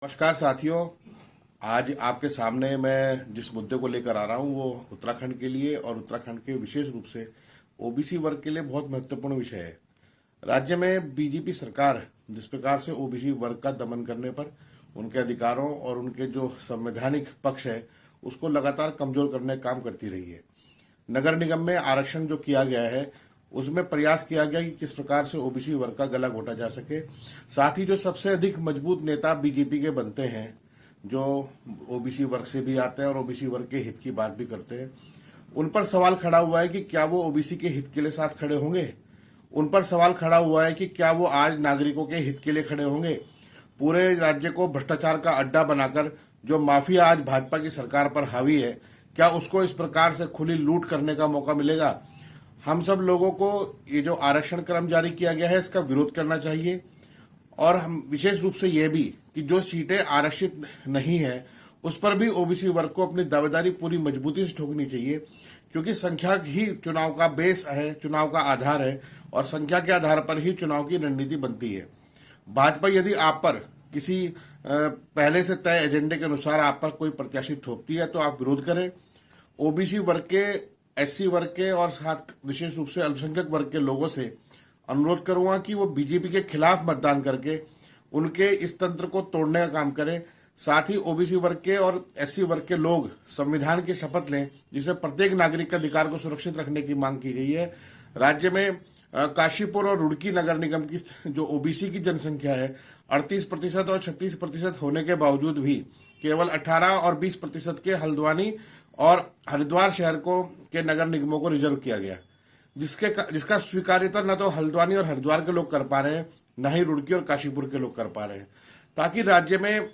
नमस्कार साथियों। आज आपके सामने मैं जिस मुद्दे को लेकर आ रहा हूँ वो उत्तराखंड के लिए और उत्तराखंड के विशेष रूप से ओबीसी वर्ग के लिए बहुत महत्वपूर्ण विषय है। राज्य में बीजेपी सरकार जिस प्रकार से ओबीसी वर्ग का दमन करने पर उनके अधिकारों और उनके जो संवैधानिक पक्ष है उसको लगातार कमजोर करने का काम करती रही है। नगर निगम में आरक्षण जो किया गया है उसमें प्रयास किया गया कि किस प्रकार से ओबीसी वर्ग का गला घोटा जा सके। साथ ही जो सबसे अधिक मजबूत नेता बीजेपी के बनते हैं, जो ओबीसी वर्ग से भी आते हैं और ओबीसी वर्ग के हित की बात भी करते हैं, उन पर सवाल खड़ा हुआ है कि क्या वो ओबीसी के हित के लिए साथ खड़े होंगे। उन पर सवाल खड़ा हुआ है कि क्या वो आज नागरिकों के हित के लिए खड़े होंगे। पूरे राज्य को भ्रष्टाचार का अड्डा बनाकर जो माफिया आज भाजपा की सरकार पर हावी है, क्या उसको इस प्रकार से खुली लूट करने का मौका मिलेगा। हम सब लोगों को ये जो आरक्षण क्रम जारी किया गया है इसका विरोध करना चाहिए। और हम विशेष रूप से ये भी कि जो सीटें आरक्षित नहीं है उस पर भी ओबीसी वर्ग को अपनी दावेदारी पूरी मजबूती से ठोकनी चाहिए, क्योंकि संख्या ही चुनाव का बेस है, चुनाव का आधार है और संख्या के आधार पर ही चुनाव की रणनीति बनती है। भाजपा यदि आप पर किसी पहले से तय एजेंडे के अनुसार आप पर कोई प्रत्याशी थोपती है तो आप विरोध करें। ओबीसी वर्ग के, एससी वर्ग के और साथ विशेष रूप से अल्पसंख्यक वर्ग के लोगों से अनुरोध करूंगा कि वो बीजेपी के खिलाफ मतदान करके उनके इस तंत्र को तोड़ने का काम करें। साथ ही ओबीसी वर्ग के और एससी वर्ग के लोग संविधान की शपथ लें जिससे प्रत्येक नागरिक के अधिकार को सुरक्षित रखने की मांग की गई है। राज्य में काशीपुर और रुड़की नगर निगम की जो ओबीसी की जनसंख्या है 38% और 36% होने के बावजूद भी केवल 18 और 20% के हल्द्वानी और हरिद्वार शहर को के नगर निगमों को रिजर्व किया गया, जिसका स्वीकार्यता न तो हल्द्वानी और हरिद्वार के लोग कर पा रहे हैं, न ही रुड़की और काशीपुर के लोग कर पा रहे हैं। ताकि राज्य में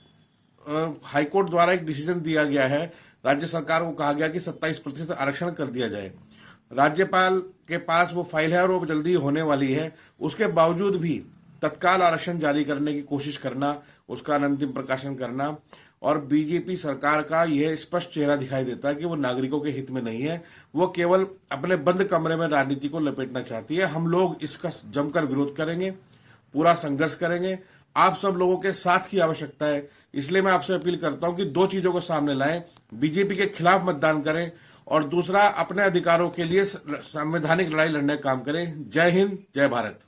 हाईकोर्ट द्वारा एक डिसीजन दिया गया है, राज्य सरकार को कहा गया कि 27% आरक्षण कर दिया जाए। राज्यपाल के पास वो फाइल है और वो जल्दी होने वाली है, उसके बावजूद भी तत्काल आरक्षण जारी करने की कोशिश करना, उसका अंतिम प्रकाशन करना। और बीजेपी सरकार का यह स्पष्ट चेहरा दिखाई देता है कि वो नागरिकों के हित में नहीं है, वो केवल अपने बंद कमरे में राजनीति को लपेटना चाहती है। हम लोग इसका जमकर विरोध करेंगे, पूरा संघर्ष करेंगे। आप सब लोगों के साथ की आवश्यकता है, इसलिए मैं आपसे अपील करता हूं कि दो चीजों को सामने लाएं, बीजेपी के खिलाफ मतदान करें और दूसरा अपने अधिकारों के लिए संवैधानिक लड़ाई लड़ने का काम करें। जय हिंद, जय भारत।